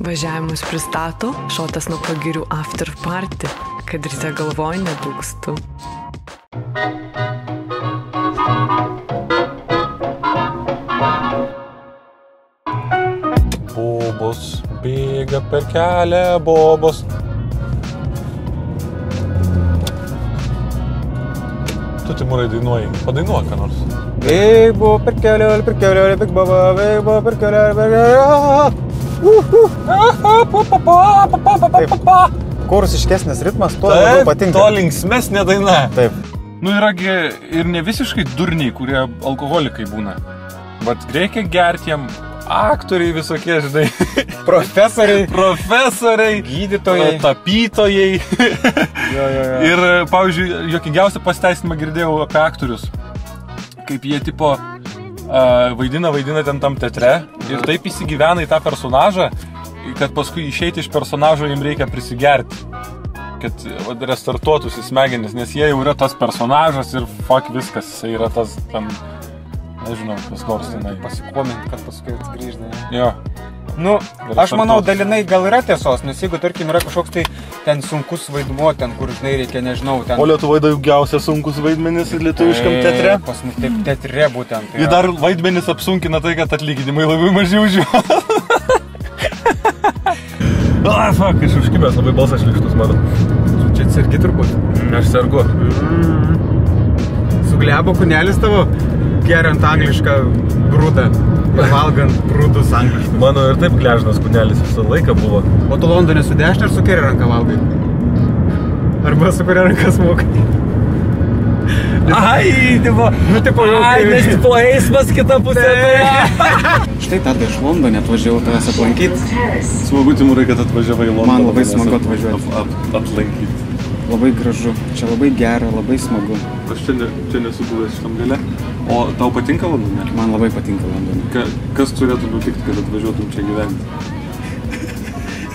Važiavimus pristato Šotas nuo pagirių after party, kad ryte galvoj nedūkstu. Bobos bėga per kelią, bobos. Tu, Timūrai, dainuoji. Padainuok ką nors. Bėgo per kelią, bėg baba, bėgo per kelią, per kelią. Kuo rusiškesnis ritmas, tuo labiau patinka. To linksmesnė daina. Taip. Nu, yragi ir ne visiškai durniai, kurie alkoholikai būna. Vat reikia gerti jam aktoriai visokie, žinai. Profesoriai, gydytojai, tapytojai. Jo. Ir, pavyzdžiui, juokingiausią pasiteisinimą girdėjau apie aktorius. Kaip jie tipo vaidina ten tam teatre ir taip įsigyvena į tą personažą, kad paskui išeiti iš personažo jiems reikia prisigerti, kad restartuotųsi smegenis, nes jie jau yra tas personažas ir fuck viskas, jisai yra tas tam, nežinau, kas nors tenai. Pasikomint, kad paskui atgrįždai. Jo. Nu, aš manau, dalinai gal yra tiesos, nes jeigu, tarkim, yra kažkoks tai ten sunkus vaidmuo, ten, kur, žinai, reikia, nežinau, ten... O Lietuvoje daugiausia sunkus vaidmenis lietuviškam teatre. Pas mus taip teatre būtent. Tai ir dar vaidmenis apsunkina tai, kad atlyginimai labai mažiau už juos. Fuck, aš užkibęs, labai balsas šlikštus, mano. Čia sergi turbūt. Aš sergu. Suglebo kūnelis tavo, geriant anglišką brūdą. Valgant brūdus angliškus. Mano ir taip gležnas kūnelis visą laiką buvo. O tu Londone su dešinė ar su kairė ranka valgai? Arba su kuria ranka smokai? Ai, tipo, nes tipo eismas kita pusė. Štai tada iš Londone atvažiavau tavęs aplankyti. Smagu, Timūrai, kad atvažiavai į Londoną. Man labai smagu atvažiuoti. Aplankyti. Labai gražu. Čia labai gera, labai smagu. Aš čia nesu buvęs šitam gale. O tau patinka Londone? Man labai patinka Londone. Kas turėtų nutikti, kad atvažiuotum čia gyventi?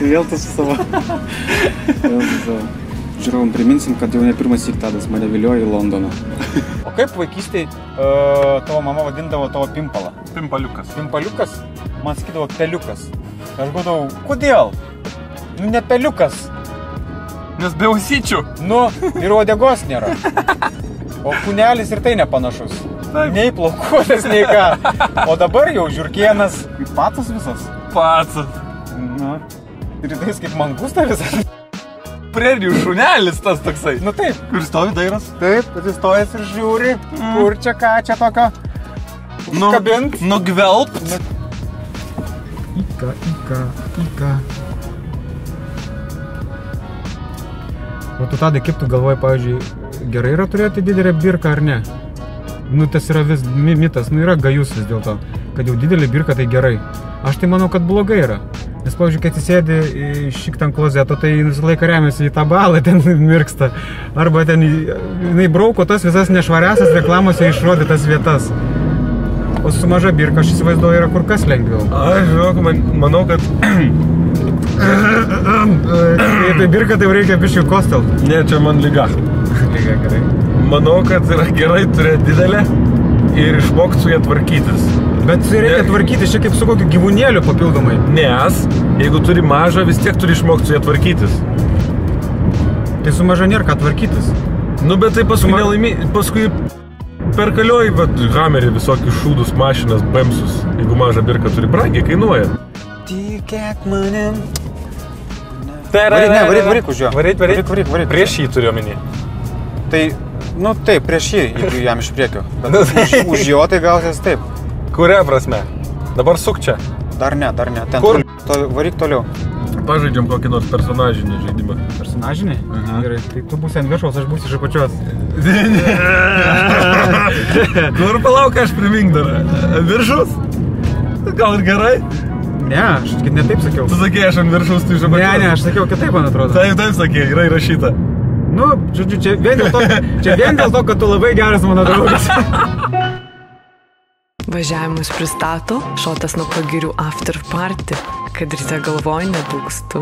Vėl tu su savo. Žiūrovom, priminsim, kad jau ne pirmas syk Tadas mane vilioja į Londoną. O kaip vaikystėj tavo mama vadindavo tavo pimpalą? Pimpaliukas. Pimpaliukas? Man sakydavo peliukas. Aš galvodavau, kodėl? Nu, ne peliukas. Nes be ausyčių. Nu, ir uodegos nėra. O kūnelis ir tai nepanašus. Taip. Nei plaukuotas, nei ką. O dabar jau žiurkienas. Pacas visas. Pacas. Nu, ir tais kaip mangusta visas. Prerijų šunelis tas toksai. Nu taip. Kur stovi dairas? Taip, atsistojęs ir žiūri. Kur čia ką, čia tokio užkabint. Nugvelbt. Ika. O tu tada, kaip tu galvoji, pavyzdžiui, gerai yra turėti didelę birką ar ne? Nu, tas yra vis mitas, nu yra gajus vis dėl to, kad jau didelė birka tai gerai. Aš tai manau, kad blogai yra. Nes, pavyzdžiui, kai atsisėdi šik ten klozeto, tai visą laiką remiasi į tą balą, ten mirksta. Arba ten, jinai brauko tas visas nešvariasias reklamose išrodytas vietas. O su maža birka, aš įsivaizduoju, yra kur kas lengviau. Aš žinok, manau, kad... Tai birka, tai reikia biškių kostelt. Ne, čia man lyga. Lyga, gerai. Manau, kad yra gerai turėti didelę ir išmokti su ją tvarkytis. Bet reikia tvarkytis čia kaip su kokiu gyvūnėliu papildomai. Nes, jeigu turi mažą, vis tiek turi išmokti su ją tvarkytis. Tai su maža nėra ką tvarkytis. Nu, bet tai paskui perkalioji hamerį visokius šūdus, mašinas, bemsus. Jeigu mažą birką turi, brangiai kainuoja. Tikėk manim. Varyk už jo. Varyk. Prieš jį turiu omeny. Tai, nu taip, prieš jį, jeigu jam iš priekio. Už jo tai gausies taip. Kuria prasme? Dabar suk čia. Dar ne. Ten kur? Varyk toliau. Pažaidžiam kokį nors personažinį žaidimą. Personažinį? Gerai, tai tu būsi ant viršaus, aš būsiu iš apačios. Kur palauk, aš primink dar. Ant viršaus? Gal ir gerai? Ne, aš ne taip sakiau. Tu sakei, aš ant viršaus, tu iš apačios. Ne, aš sakiau kitaip, man atrodo. Taip sakei, yra įrašyta. Nu, žodžiu, čia vien dėl to, kad tu labai geras mano draugas. Važiavimus pristato Šotas nuo pagirių after party, kad ryte galvoj nedūkstu.